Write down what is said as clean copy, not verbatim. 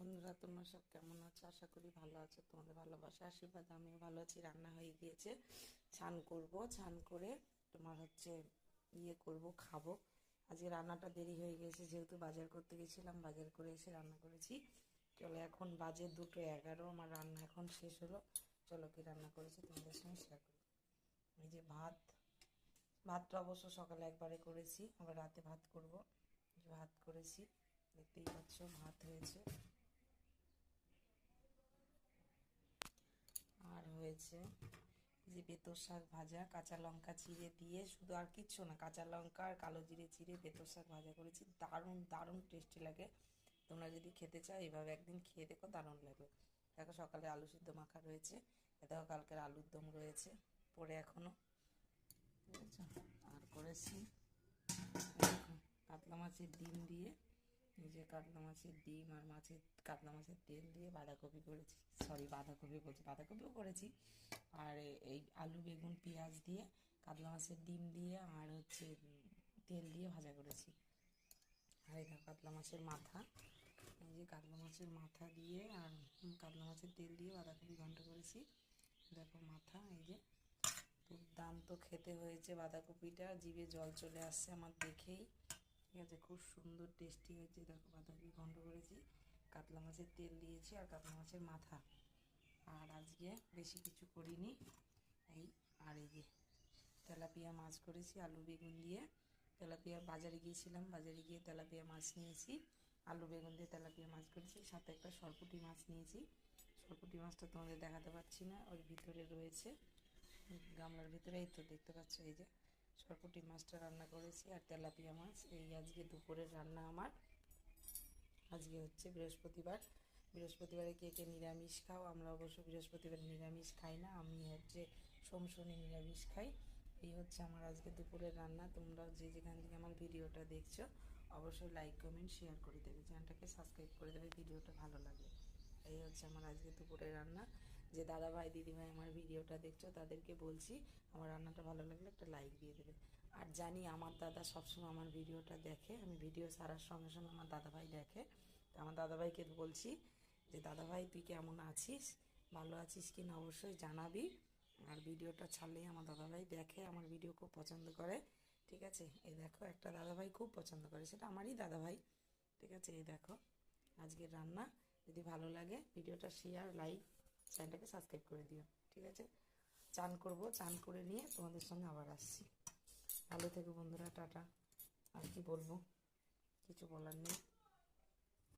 বন্ধুরা, তোমরা সব কেমন আছো? আশা করি ভালো আছো। তোমাদের ভালোবাসা আশীর্বাদ আমিও ভালো আছি। রান্না হয়ে গিয়েছে, স্নান করব। স্নান করে তোমার করব, খাবো। আজকে রান্নাটা দেরি হয়ে গেছে, যেহেতু বাজার করতে গেছিলাম। বাজার করে এসে রান্না করেছি। চলো, এখন বাজে 2:11, আমার রান্না এখন শেষ হলো। চলো, কি রান্না করেছি তোমাদের সঙ্গে শেয়ার করি। এই যে ভাতটা অবশ্য সকালে একবারে করেছি, আবার রাতে ভাত করব। ভাত করেছি, দেখতেই পাচ্ছ ভাত হয়েছে। আর হয়েছে যে বেতর শাক ভাজা, কাঁচা লঙ্কা চিড়ে দিয়ে, শুধু আর কিচ্ছু না, কাঁচা লঙ্কা আর কালো জিরে চিড়ে বেতর শাক ভাজা করেছি। দারুণ দারুণ টেস্টি লাগে। তোমরা যদি খেতে চাও এইভাবে একদিন খেয়ে দেখো, দারুণ লাগবে। দেখো, সকালে আলু সিদ্ধ মাখা রয়েছে, দেখো কালকের আলুর দম রয়েছে পরে এখনো, ঠিক আছে। আর করেছি কাতলা মাছের ডিম দিয়ে, এই যে কাতলা মাছের ডিম আর কাতলা মাছের তেল দিয়ে বাঁধাকপি করেছি। বাঁধাকপি বলছি, বাঁধাকপিও করেছি। আর এই আলু বেগুন পেঁয়াজ দিয়ে কাতলা মাছের ডিম দিয়ে আর তেল দিয়ে ভাজা করেছি। আর এই কাতলা মাছের মাথা, এই যে কাতলা মাছের মাথা দিয়ে আর কাতলা মাছের তেল দিয়ে বাঁধাকপি ঘন্ট করেছি। দেখো মাথা, এই যে দুর্দান্ত খেতে হয়েছে। বাঁধাকপিটা জিভে জল চলে আসছে আমার দেখেই, ঠিক আছে। খুব সুন্দর টেস্টি হয়েছে। দেখো বাঁধাকপি ঘন্ট করেছি, কাতলা মাছের তেল দিয়েছি আর কাতলা মাছের মাথা। আর আজকে বেশি কিছু করিনি। আর এই যে তেলাপিয়া মাছ করেছি আলু বেগুন দিয়ে। তেলাপিয়া বাজারে গিয়েছিলাম, বাজারে গিয়ে তেলাপিয়া মাছ নিয়েছি, আলু বেগুন দিয়ে তেলাপিয়া মাছ করেছি। সাথে একটা সরপুঁটি মাছ নিয়েছি। সরপুঁটি মাছটা তোমাদের দেখাতে পারছি না, ওর ভিতরে রয়েছে গামলার ভিতরে। এই তো দেখতে পাচ্ছ, এই যে সরপুঁটি মাছটা রান্না করেছি আর তেলাপিয়া মাছ। এই আজকে দুপুরের রান্না আমার। আজকে হচ্ছে বৃহস্পতিবার। বৃহস্পতিবারে কে কে নিরামিষ খাও? আমরা অবশ্য বৃহস্পতিবার নিরামিষ খাই না, আমি সোম শনি নিরামিষ খাই। এই হচ্ছে আমার আজকে দুপুরের রান্না। তোমরা যে যেখান থেকে আমার ভিডিওটা দেখছো, অবশ্যই লাইক কমেন্ট শেয়ার করে দেবে, চ্যানেলটাকে সাবস্ক্রাইব করে দেবে ভিডিওটা ভালো লাগবে। এই হচ্ছে আমার আজকে দুপুরের রান্না। যে দাদাভাই দিদিভাই আমার ভিডিওটা দেখছো, তাদেরকে বলছি আমার রান্নাটা ভালো লাগলে একটা লাইক দিয়ে দেবে। আর জানি আমার দাদা সবসময় আমার ভিডিওটা দেখে, আমি ভিডিও ছাড়ার সঙ্গে সঙ্গে আমার দাদাভাই দেখে। তো আমার দাদাভাইকে বলছি যে দাদাভাই, তুই কেমন আছিস, ভালো আছিস কি না অবশ্যই জানাবি। আর ভিডিওটা ছাড়লেই আমার দাদাভাই দেখে, আমার ভিডিও খুব পছন্দ করে, ঠিক আছে। এই দেখো, একটা দাদাভাই খুব পছন্দ করে, সেটা আমারই দাদাভাই, ঠিক আছে। এই দেখো আজকের রান্না। যদি ভালো লাগে ভিডিওটা শেয়ার, লাইক, চ্যানেলটাকে সাবস্ক্রাইব করে দিও, ঠিক আছে। চান করব, চান করে নিয়ে তোমাদের সঙ্গে আবার আসছি। ভালো থেকো বন্ধুরা, টাটা। আর কি বলবো, কিছু বলার নেই।